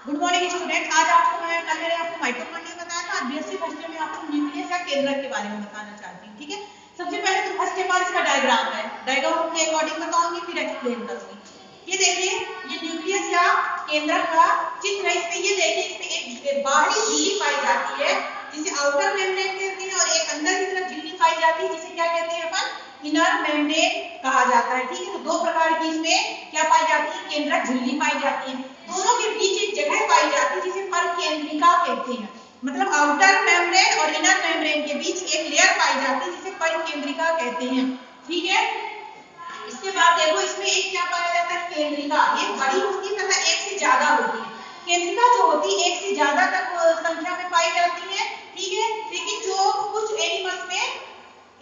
Good morning student. आज आपको कल मैंने आपको माइटोकॉन्ड्रिया बताया था। बीएससी फर्स्ट ईयर में आपको न्यूक्लियस या केंद्रक के बारे में बताना चाहती हूँ। ठीक है, सबसे पहले तो फर्स्ट के पास इसका डायग्राम है, डायग्राम के अकॉर्डिंग बताऊंगी, फिर एक्सप्लेन करूंगी। ये देखिए, ये न्यूक्लियस या केंद्रक का चित्र है। इसमें ये देखिए, इसमें एक बाहरी झिल्ली पाई जाती है जिसे आउटर मेम्ब्रेन कहते हैं, और एक अंदर की तरफ झिल्ली पाई जाती है जिसे क्या कहते हैं अपन, इनर मेम्ब्रेन कहा जाता है। ठीक है, तो दो प्रकार की इसमें क्या पाई जाती है, केंद्रक झिल्ली पाई जाती है। दोनों के बीच एक जगह पाई जाती है जिसे परकेंद्रिका कहते हैं। मतलब आउटर मेम्ब्रेन और इनर मेम्ब्रेन के बीच एक लेयर पाई जाती है जिसे परकेंद्रिका कहते हैं। ठीक है, इसके बाद देखो, इसमें एक क्या पाया जाता है, केंद्रिका। ये बड़ी होती है तथा एक से ज्यादा होती है। केंद्रिका जो होती है एक से ज्यादा तक संख्या में पाई जाती है। ठीक है, लेकिन जो कुछ एनिमल्स में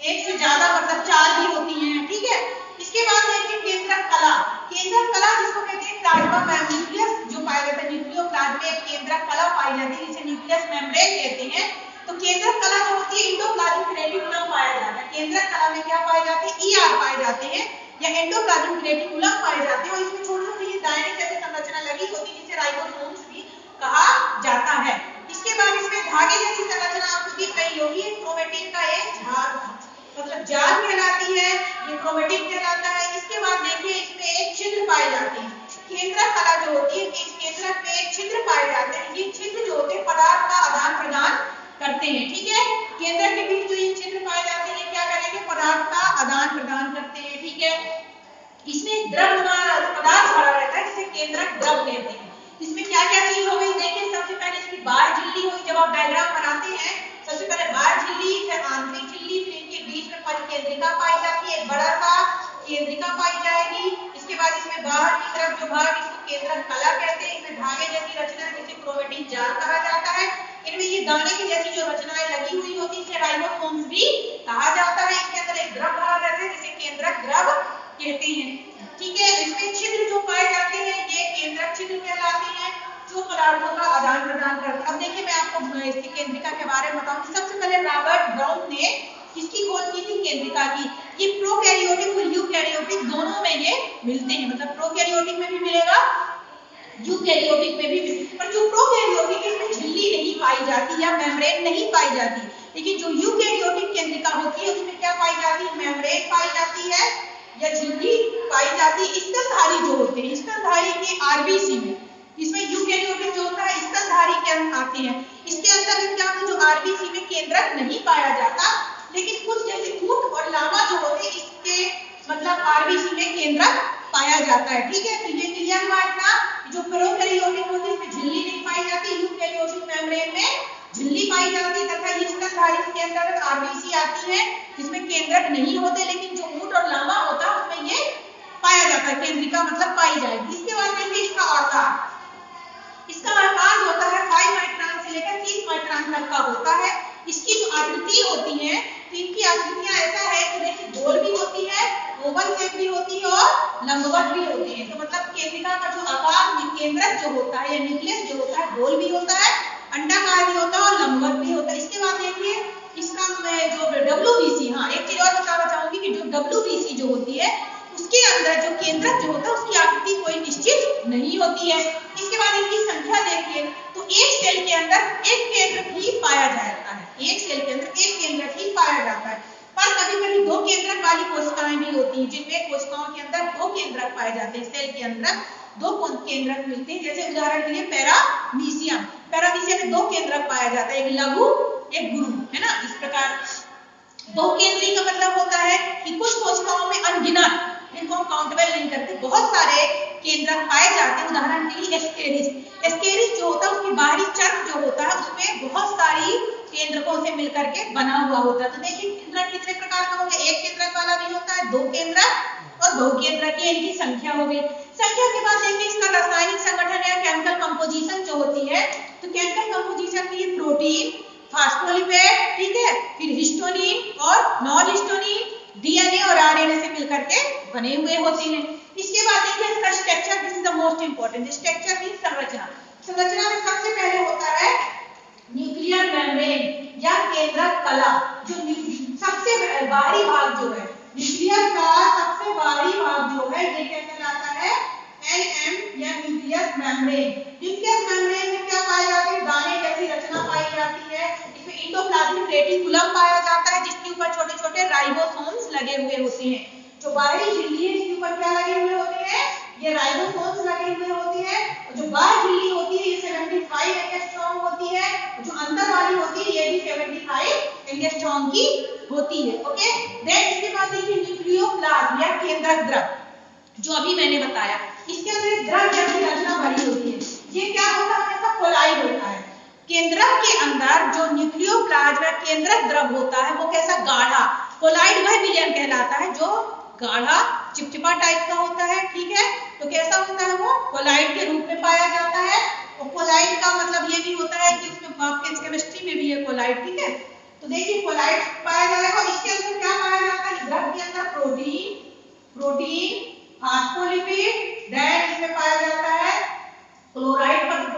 एक से ज्यादा मतलब 4 भी होती हैं। ठीक है, इसके बाद देखिए केंद्रक कला। केंद्रक कला जिसको कहते हैं प्लाज्मा न्यूक्लियस जो पाया जाता है, न्यूक्लियोप्लाज्म में एक केंद्रक कला पाई जाती है जिसे न्यूक्लियस मेम्ब्रेन कहते हैं। तो केंद्रक कला जो होती है एंडोप्लाज्मिक रेटिकुलम पाया जाता है। केंद्रक कला में क्या पाए जाते हैं, ईआर पाए जाते हैं या एंडोप्लाज्मिक रेटिकुलम पाए जाते हैं, और इसमें छोटी छोटी दाने जैसी संरचना लगी होती है जिसे राइबोसोम्स भी कहा जाता है। इसके बाद इसमें धागे जैसी संरचना आपको दिख रही होगी, क्रोमेटिन का एक झाग मतलब जाल कहलाती है, ये क्रोमेटिन कहलाता है। इसके बाद देखिए, इसमें एक छिद्र पाए जाते हैं। केंद्रक कला जो होती है, इस केंद्रक में एक छिद्र पाए जाते हैं। ये छिद्र जो होते हैं पदार्थ का आदान प्रदान करते हैं। ठीक है, केंद्रक के बीच जो ये छिद्र पाए जाते हैं, क्या करेंगे, पदार्थ का आदान प्रदान करते हैं। ठीक है, इसमें द्रव्यमान पदार्थ भरा रहता है जिसे केंद्रक द्रव कहते हैं। इसमें क्या क्या चीज हो गई, देखिए सबसे पहले इसकी बाह्य झिल्ली होगी। जब आप डायग्राम बनाते हैं, सबसे पहले बाह्य झिल्ली, फिर आंतरिक झिल्ली, फिर इनके बीच में परिकेंद्रिका पाई जाती है, एक बड़ा सा केंद्रिका पाई जाएगी। इसके बाद इसमें बाहर की तरफ जो भाग, इसको केंद्रक कला कहते हैं। इसमें धागे जैसी रचना जिसे क्रोमेटिन जाल कहा जाता है। इनमें ये दाने की जैसी जो रचनाएं लगी हुई होती है इसे राइबोसोम्स भी कहा जाता है। इसके अंदर एक द्रव भरा रहता है जिसे केंद्रक द्रव कहते हैं। ठीक है, इसमें छिद्र जो पाए जाते हैं ये केंद्रक छिद्र कहलाते हैं जो पदार्थों का आदान प्रदान करते हैं। अब देखिए, मैं आपको इसकी केंद्रिका के बारे में बताऊं। सबसे पहले रॉबर्ट ब्राउन ने किसकी खोज की थी, केंद्रिका की। ये प्रोकैरियोटिक और यूकैरियोटिक दोनों में ये मिलते हैं, मतलब प्रोकैरियोटिक में भी मिलेगा, यूकैरियोटिक में भी मिलेगा। पर जो प्रोकैरियोटिक इसमें झिल्ली नहीं पाई जाती या मेम्ब्रेन नहीं पाई जाती, लेकिन जो यूकैरियोटिक केंद्रिका होती है उसमें क्या पाई जाती है, मेम्ब्रेन पाई जाती है या झिल्ली पाई जाती है। स्तनधारी जो होते हैं, स्तनधारी के आरबीसी में, इसमें यूकैरियोटिक जो होता है स्तनधारी के अंदर आते हैं। इसके अंदर क्या होता है, जो आरबीसी में केंद्रक नहीं पाया जाता, लेकिन कुछ जैसे ऊंट और लामा जो होते हैं इसके मतलब आरबीसी में केंद्रक पाया जाता है। ठीक है, तो ये क्लियर हुआ था। जो प्रोकैरियोटिक होते हैं इसमें झिल्ली नहीं पाई जाती, यूकैरियोटिक मेम्ब्रेन में झिल्ली पाई जाती है, तथा ये स्तनधारी के अंदर आरबीसी आती है जिसमें केंद्रक नहीं होते, लेकिन जो ऊंट और लामा होता है उसमें ये पाया जाता है, केंद्रिका मतलब पाई जाएगी। इसके बाद देखिए इसका आकार, इसका आकार होता है 5 माइक्रोन से लेकर 30 माइक्रोन तक का होता है। इसकी जो आकृति होती है, तो इनकी आकृतियां ऐसा है कि देखिए गोल भी होती है, ओवल शेप भी होती है और लंबवत भी होती है। तो मतलब केंद्रिका का जो आकार, केंद्रक जो होता है या न्यूक्लियस जो होता है, गोल भी होता है, अंडाकार भी होता है और लंबवत भी होता है। इसके बाद देखिए इसका जो WBC, हाँ एक चीज और बताना चाहूंगी कि जो WBC जो होती है उसके अंदर जो केंद्रक जो होता है उसकी आकृति कोई निश्चित नहीं होती है। इसके बाद इनकी संख्या देखिए, तो एक सेल के अंदर एक केंद्रक ही पाया जाता है, एक सेल के अंदर एक केंद्रक ही पाया जाता है। पर कभी-कभी दो केंद्रक वाली कोशिकाएं भी होती हैं, जिनमें कोशिकाओं के अंदर दो केंद्रक पाए जाते हैं। सेल के अंदर दो केंद्रक मिलते हैं, जैसे उदाहरण के लिए पैरामीशियम। पैरामीशियम में दो केंद्रक पाया जाता है, एक लघु एक गुरु, है ना। इस प्रकार दो केंद्रीय का मतलब होता है कि कुछ कोशिकाओं में अनगिनत, इनको हम काउंटेबल नहीं करते, बहुत सारे केंद्रक पाए जाते हैं। उदाहरण के लिए एस्केरिस, एस्केरिस जो होता है उसकी बाहरी चर्म जो होता है उसमें बहुत सारी केंद्रकों से मिलकर के बना हुआ होता है। तो देखिए केंद्रक कितने प्रकार का हो गया, एक केंद्रक वाला भी होता है, दो केंद्रक और बहुकेंद्रक, ये इनकी संख्या हो गई। संख्या के बाद देखिए इसका रासायनिक संगठन या केमिकल कंपोजिशन जो होती है, तो केमिकल कंपोजिशन में ये प्रोटीन, फास्फोलिपिड, ठीक है, फिर हिस्टोनिन और नॉन हिस्टोनिन, डीएनए और आरएनए से मिलकर के बने हुए होते हैं। इसके बाद देखिए इसका structure, this is the most important. Structure means संरचना। संरचना में सबसे पहले होता है न्यूक्लियर मेम्ब्रेन या केंद्रक कला। जो सबसे बाहरी भाग जो है, न्यूक्लियस का सबसे बाहरी भाग जो है, ये क्या कहलाता है, NM या nucleus membrane. Nucleus membrane reticulum पाया जाता है, जिसके ऊपर छोटे छोटे राइबोसोम्स लगे हुए होते हैं। जो बाहरी झिल्ली है इसके ऊपर क्या लगे हुए होते हैं, ये राइबोसोम्स लगे हुए होते हैं। जो बाहर झिल्ली होती है ये 75 एंगस्ट्रॉम होती है, जो अंदर वाली होती है ये भी 75 एंगस्ट्रॉम की होती है। ओके, देन इसके बाद देखिए न्यूक्लियोप्लाज्म या केंद्रक द्रव, जो अभी मैंने बताया, इसके अंदर द्रव जैसी रचना भरी होती है। ये क्या होता है, हमेशा कोलाइड होता है। केंद्रक के अंदर जो न्यूक्लियोप्लाज्म या केंद्रक द्रव होता है वो कैसा, गाढ़ा, कोलाइड वह विलयन कहलाता है जो गाढ़ा चिपचिपा टाइप का होता है। ठीक है, तो कैसा होता है, वो कोलाइड के रूप में पाया जाता है। और कोलाइड का मतलब ये भी होता है कि उसमें आपके केमिस्ट्री में भी है कोलाइड। ठीक है, तो देखिए कोलाइड पाया जाएगा। इसके अंदर क्या पाया जाता है, द्रव के अंदर प्रोटीन, फास्फोलिपिड, देन इसमें पाया जाता है क्लोराइड मतलब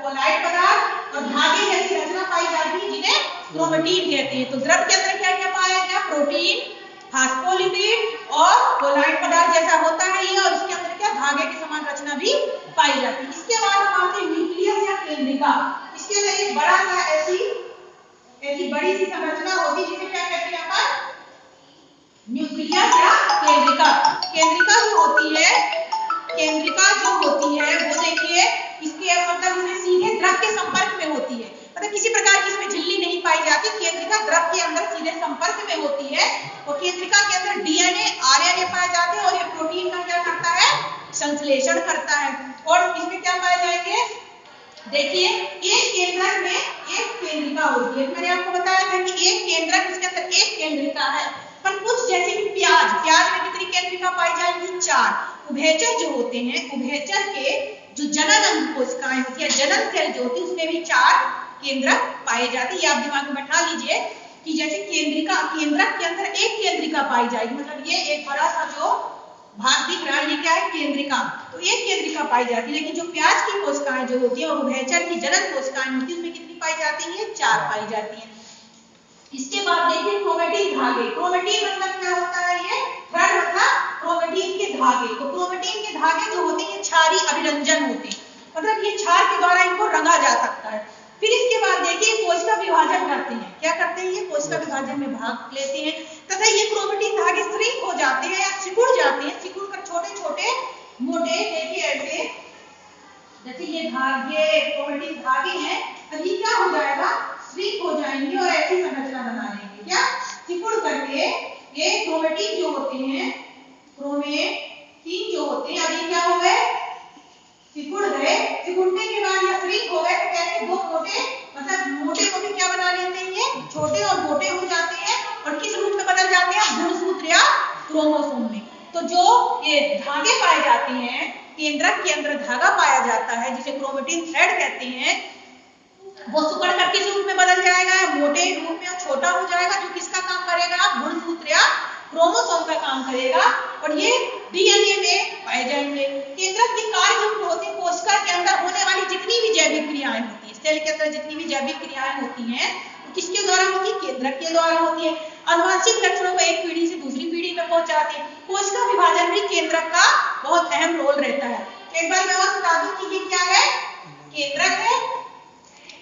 कोलाइड पदार्थ और धागे जैसी रचना पाई जाती है जिन्हें क्रोमेटिन कहते हैं। तो द्रव के अंदर क्या क्या पाया गया, प्रोटीन, फास्फोलिपिड और कोलाइड पदार्थ जैसा होता है ये, और इसके अंदर क्या धागे के समान रचना भी पाई जाती है। इसके बाद हम आते हैं न्यूक्लियस या केंद्रिका। इसके अंदर एक बड़ा सा ऐसी बड़ी सी संरचना होती है जिसे क्या कहते हैं अपन, न्यूक्लियस या केंद्रिका। केंद्रिका जो होती है वो देखिए इसके मतलब इसमें सीधे द्रव के संपर्क में होती है, मतलब किसी प्रकार की इसमें झिल्ली नहीं पाई जाती। केंद्रिका द्रव के अंदर सीधे संपर्क में होती है और केंद्रिका के अंदर डीएनए, आरएनए पाए जाते हैं और ये प्रोटीन का क्या करता है, संश्लेषण करता है। और इसमें क्या पाए जाएंगे, देखिए एक केंद्रक में एक केंद्रिका होती है। मैंने आपको बताया था कि एक केंद्रक, इसके अंदर एक केंद्रिका है, पर कुछ जैसे कि प्याज में कितनी केंद्रिका पाई जाएंगी, 4। उभयचर जो होते हैं, उभयचर के जो जनन कोशिकाएं होती है, जनन सेल जो होती है, उसमें भी 4 केंद्रक पाए जाते हैं। ये आप दिमाग में बैठा लीजिए कि जैसे केंद्रक के अंदर एक केंद्रिका पाई जाएगी, मतलब ये एक बड़ा सा जो भाग दिख रहा है ये क्या है, केंद्रिका, तो एक केंद्रिका पाई जाती है। लेकिन जो प्याज की कोशिकाएं जो होती है और उभयचर की जनन कोशिकाएं होती है उसमें कितनी पाई जाती है, 4 पाई जाती है। इसके बाद देखिए क्रोमेटिन धागे। क्रोमेटिन मतलब क्या होता है, ये थ्रेड मतलब क्रोमेटिन के धागे। तो क्रोमेटिन के धागे जो होते हैं ये क्षारीय अभिरंजन होते हैं, मतलब ये क्षार के द्वारा इनको रंगा जा सकता है। फिर इसके बाद देखिए कोशिका विभाजन करते हैं। क्या करते हैं, ये कोशिका विभाजन में भाग लेते हैं तथा ये क्रोमेटिन धागे श्रिंक हो जाते हैं या सिकुड़ जाते हैं। सिकुड़ कर छोटे छोटे मोटे, देखिए ऐसे जैसे ये धागे क्रोमेटिन धागे हैं, अब ये क्या हो जाएगा, श्रिंक हो जाएंगे और ऐसी संरचना बना लेंगे। क्या, सिकुड़ करके ये क्रोमेटिन जो होते हैं, क्रोमेटिन जो होते हैं, अब ये क्या हो गए, सिकुड़ गए। सिकुड़ने के बाद या श्रिंक हो गए तो कैसे दो मोटे, मतलब मोटे क्या बना लेते हैं, ये छोटे और मोटे हो जाते हैं और किस रूप में बदल जाते हैं, गुणसूत्र या क्रोमोसोम में। तो जो ये धागे पाए जाते हैं, केंद्रक के अंदर धागा पाया जाता है जिसे क्रोमेटिन थ्रेड कहते हैं, वो सिकुड़ कर किस रूप में बदल जाएगा, मोटे रूप में, और छोटा हो जाएगा, जो किसका काम करेगा, गुणसूत्र या क्रोमोसोम का काम करेगा और ये डीएनए में पाए जाएंगे। केंद्रक के कार्य जो होते हैं, कोशिका के अंदर होने वाली जितनी भी जैविक क्रियाएं होती है, सेल के अंदर जितनी भी जैविक क्रियाएं होती हैं तो किसके द्वारा होती है, केंद्रक के द्वारा होती है। आनुवंशिक लक्षणों को एक पीढ़ी से दूसरी पीढ़ी में पहुंचाते हैं। कोशिका विभाजन में केंद्रक का बहुत अहम रोल रहता है। एक बार मैं और बता दूं कि ये क्या है, केंद्रक है।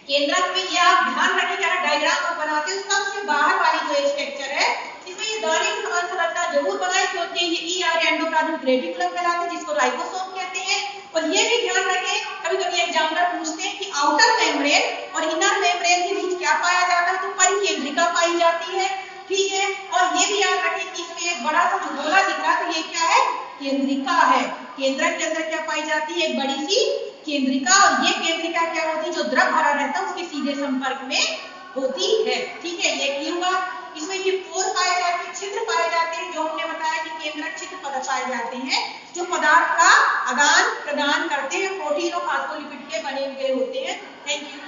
केंद्रक में ये आप ध्यान रखें, क्या डायग्राम बनाते हैं उसका उसके बाहर वाली जो स्ट्रक्चर है इसमें ये दाने की समान संरचना जरूर बनाए, क्योंकि ये ईआर एंडोप्लाज्मिक रेटिकुलम कहलाता है जिसको राइबोसोम कहते हैं। और ये भी ध्यान रखें, कभी-कभी एग्जामिनर पूछते हैं कि आउटर मेम्ब्रेन और इनर मेम्ब्रेन के बीच क्या पाया जाता है, तो परिकेंद्रिका पाई जाती है। ठीक है, और ये भी याद रखें कि इसमें एक बड़ा सा जो गोला दिख रहा है तो ये क्या है, केंद्रिका है। केंद्रक के अंदर क्या पाई जाती है, एक बड़ी सी केंद्रिका, और ये केंद्रिका क्या होती है, जो द्रव भरा रहता है उसके सीधे संपर्क में होती है। ठीक है, ये क्लियर हुआ। इसमें ये पोर पाए जाते हैं, छिद्र पाए जाते हैं, जो हमने बताया कि केंद्रक छिद्र पदार्थ पाए जाते हैं जो पदार्थ का आदान प्रदान करते हैं, प्रोटीन और फास्फोलिपिड के बने हुए होते हैं। Thank you.